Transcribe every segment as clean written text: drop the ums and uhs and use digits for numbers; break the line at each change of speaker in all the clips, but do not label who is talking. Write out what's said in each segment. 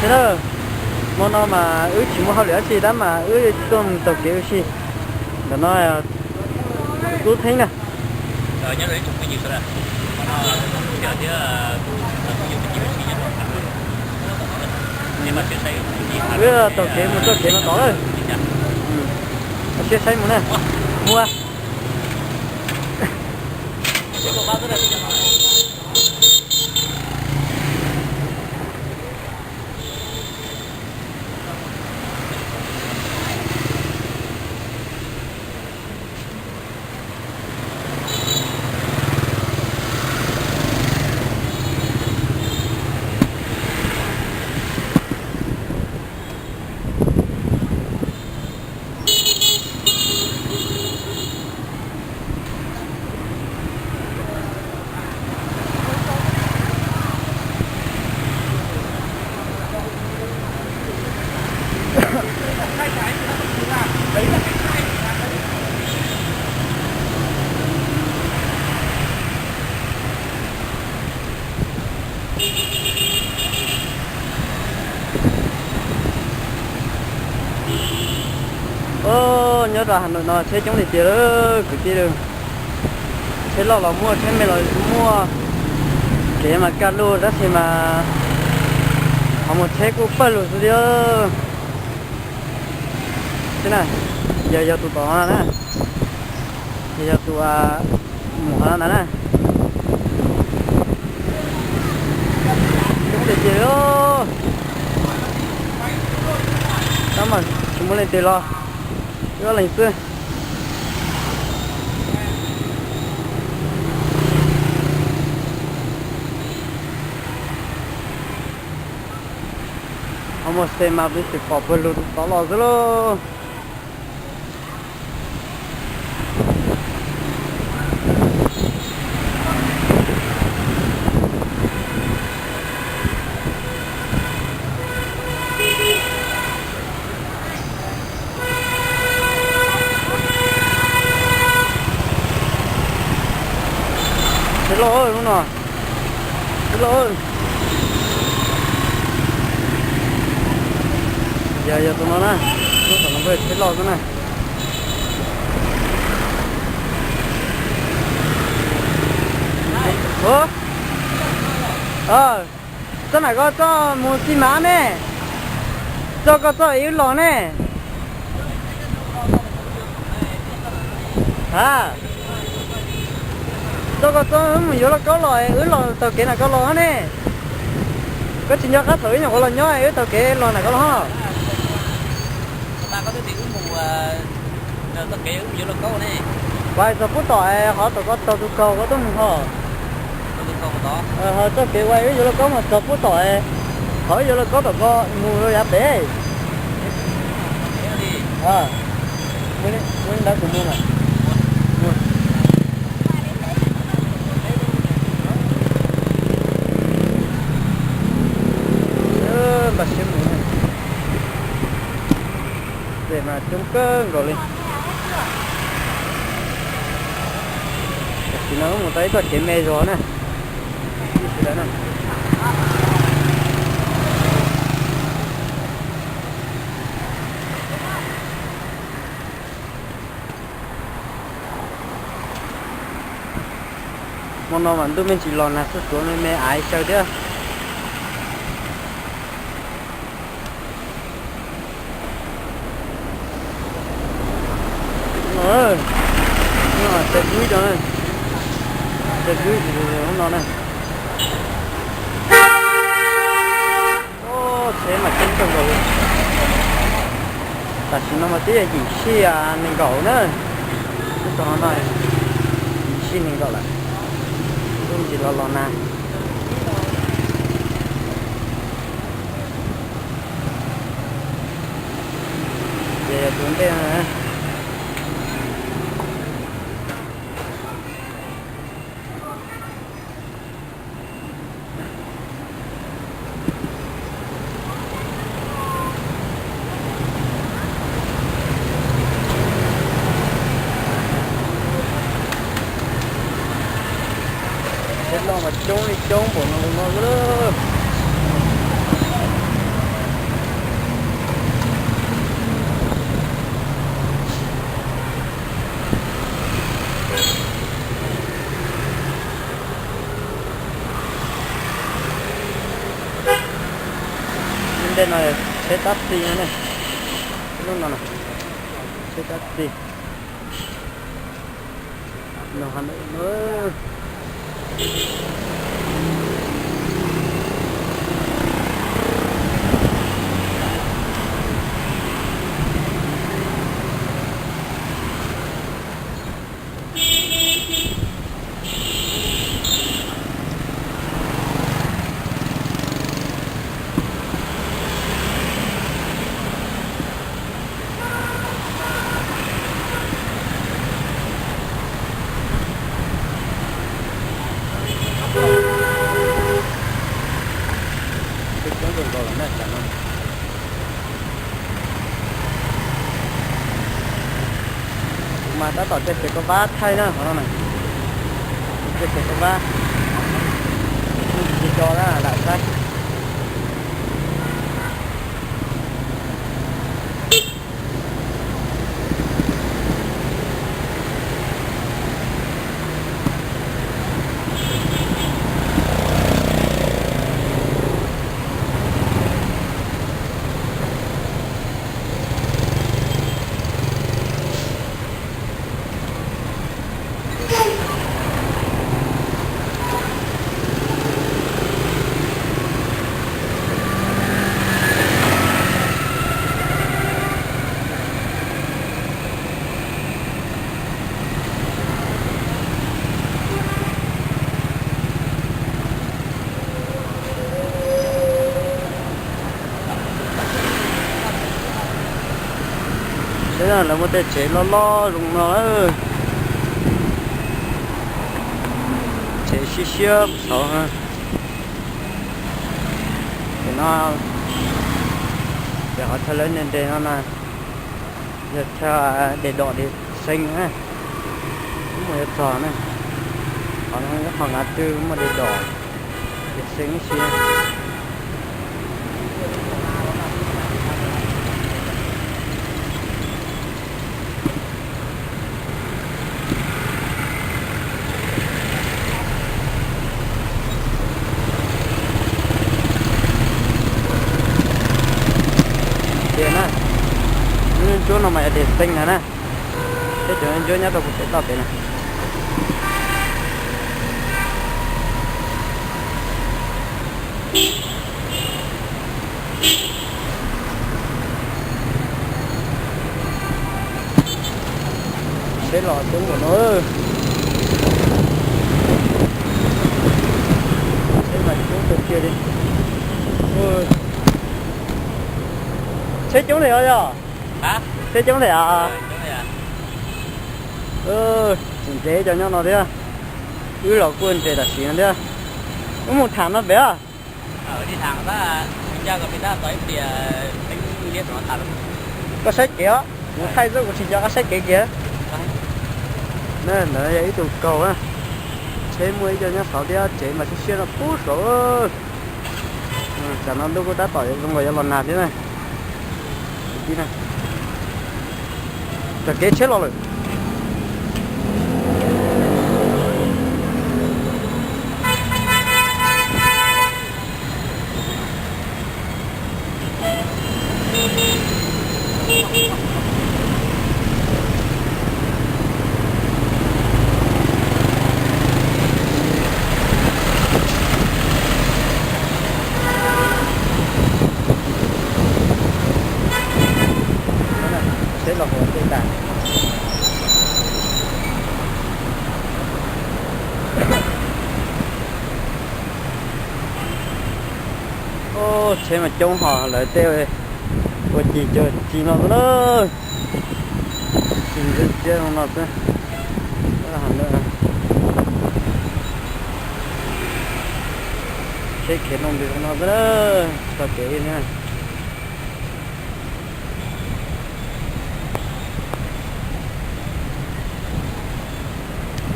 thế đó mà nó mà chỉ muốn học lửa gì đó mà tôm tàu kiểu gì là nó cứ thấy nè
rồi nhớ lấy chụp cái gì rồi nó chờ chứ ví dụ cái gì nhất là nhưng mà chưa thấy
với tàu kiểu một tàu kiểu nó có rồi chưa thấy một nè mua nhớ ra Hà Nội nó chơi chống thì tiền đó cứ tiền được thế lo là mua thế mày là mua cái mà calo đó thì mà họ một thế cũng phải luôn rồi đó thế này giờ tụi tao nè giờ tụi mua nè nè chống thì tiền đó đó mà chúng muốn lên tiền lo đó là xưa ông xem mà biết sự phổ biến luôn đó là rất là thế lỗi đúng rồi thế lỗi giờ tụi nó nè tụi nó về thế lỗi cái này cái này có cho một xí má nè cho yếu lò nè cho mình vô là có lòi lò tàu kia này có lò nè có chuyện cho khách thử nhau có lò nhói ở tàu kia lò này có lò
ta có cái tiền mùa tàu kia vô là có nè
vài giờ phút tỏi họ có tàu tu cầu có tôm họ họ tàu kia quay vô là có một giờ phút tỏi hỏi vô là có tàu có mùa rồi áp để mới đã cùng mua mà bà xem nữa để mà chống cơn rồi lên thì nó một tay toàn cái mê gió này đấy này món nào mà tôi mình chỉ lòn là xuống nên mê ái chơi chứ nhưng mà xe dưới cho này xe dưới thì không nó này thế mà chân trong rồi tại sao nó mà tí là gì xí mình gấu nữa cái con này xí mình gấu lại không chỉ lo nè về xuống đây nè lo mà trốn đi đây này xe taxi này lúc nào này xe taxi nó Hà Nội nữa mà đã tỏ trên có vá thay nữa hả này trên có vá chỉ cho ra lại sách thế là một cái chế lo rụng nó chế xí xíu sợ ha thì nó để họ thay lên để nó này giờ cho để đỏ để xanh ha cũng một trò này họ ngã tư mà để đỏ để xanh xíu chỗ nào mà để xanh này nè, thế chỗ chỗ nhá tôi cũng sẽ tập thế này. Thế lò xuống của nó, thế mà xuống từ kia đi. Thế chỗ này rồi
hả?
Thế chống này à?
Chống này à?
Chỉnh chế cho nhau nó đấy à? Cứ là quên để đặt xíu đấy à? Có một tháng nó bé à?
Đi thẳng ra, mình ra gặp người ta tới thì đánh liệt nó thẳng.
Có sách kéo, một thay rồi cũng chỉ cho có sách kéo kìa. Nên nó vậy tụ cầu á. Chế mới cho nhau sáu đĩa chế mà xuyên là phút rồi. Chả nó đâu có đã tỏi trong người cho lần nào thế này. Đi này. Cho kế chết rồi. Thế là một cái tảng. Ô, thế mà trông họ lại tiêu rồi. Ôi chị trời, chị nó nữa. Chị rất chết không nộp nữa. Đó là hẳn nữa. Thế khiến ông đi không nộp nữa. Sao kể nha.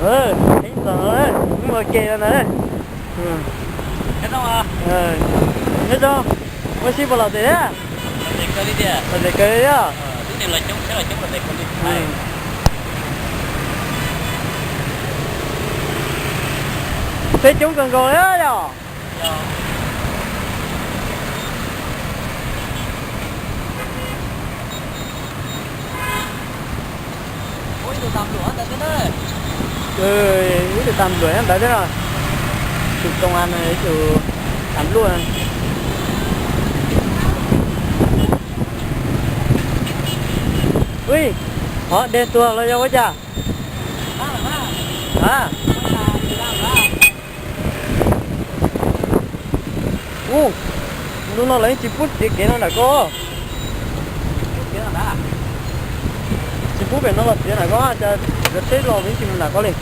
Thấy rồi đấy, cũng ngồi kề rồi đấy.
Hết không à?
Hết không? Mới xí vào lò thế á?
Để cơ đi đi à?
Để cơ đi á?
Cái này là chống, thế là chống là để cơ đi.
Thế chúng cần rồi á nhờ?
được tầm lửa tại cái đó
ít được tầm đuổi em đấy rồi chụp công an này chụp tắm luôn ui họ đen tua lo cho quá chả à nó lấy chỉ phút thì cái nó là có chỉ phút về nó là tiền là có cho rất thế lo với chim là có liền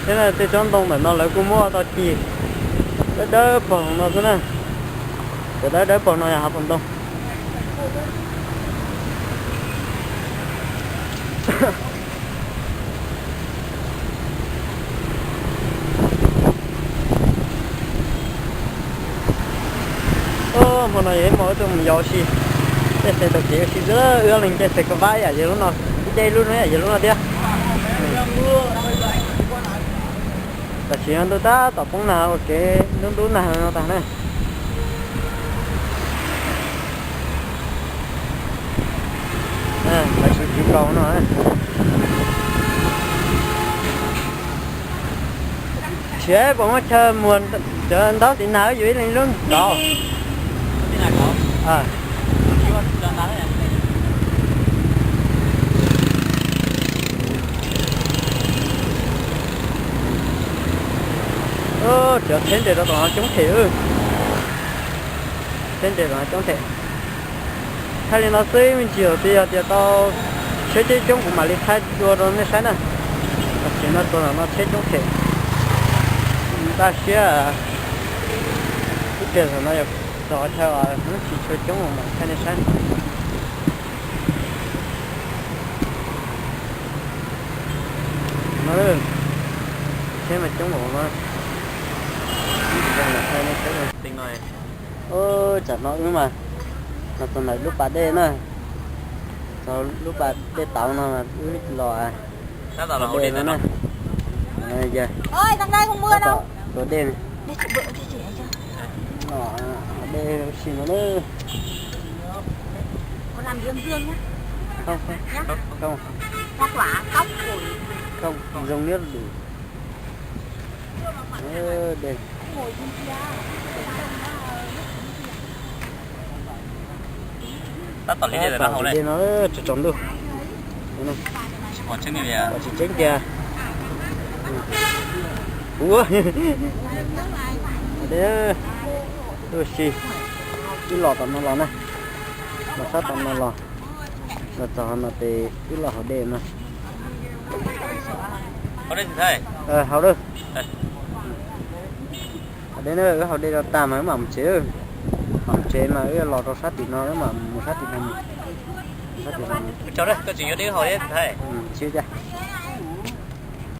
thế là tôi chọn đông để nó lấy cũng mua tao chỉ đỡ phần nó thế này để đỡ phần nó là học phần đông hôm nay em mới tụi mình vô xí để sẽ được chỉ xí rất ưa mình để sẽ có vai à giờ lúc nào đây luôn đấy giờ lúc nào tiếc ta chỉ ăn tôi ta tập phong nào ok đúng nào nó ta này phải sự chịu cầu nó ấy chế bọn nó chơi muôn chơi anh đó thì nào dưới lên luôn đó à chờ thêm để nó chống thể thêm để nó chống thể thay vì nó xây mình chiều thì tao chế chống của mà đi thay đua rồi mới sáng nè chỉ nó tao nó chế chống thể ta sẽ cái tiền nó được đó theo nó chỉ chơi chống mà thay nên sáng nó thế mà chống bộ nó
tình này
chả nói nữa mà tuần này lúc bà đê nữa sau lúc bà đê tàu nó là lò à
nó là hậu đêm nữa
này giờ
ơi thằng đây không mưa đâu
có đêm
đi chụp bự cho chị cho
lò đê xì nó nữa
con làm dương dương nhá
không
hoa quả cóc củi
không dùng nước đủ đây
ngồi bên kia
tắt tỏ lý để nó hậu này
nó tròn luôn
còn chân này à
chỉ tránh kìa ủa đấy tôi xì cái lò tầm nó lò này mà sát tầm nó lò là cho nó thì cái lò họ đêm này
có đây thì thầy
hậu đâu đến nơi họ đây là tạm mà mỏng chế mà cái lò rau sát thì nó mà một sát thì nó sát thì nó
cháu đây có chuyện gì đi hỏi đấy thầy
chưa chưa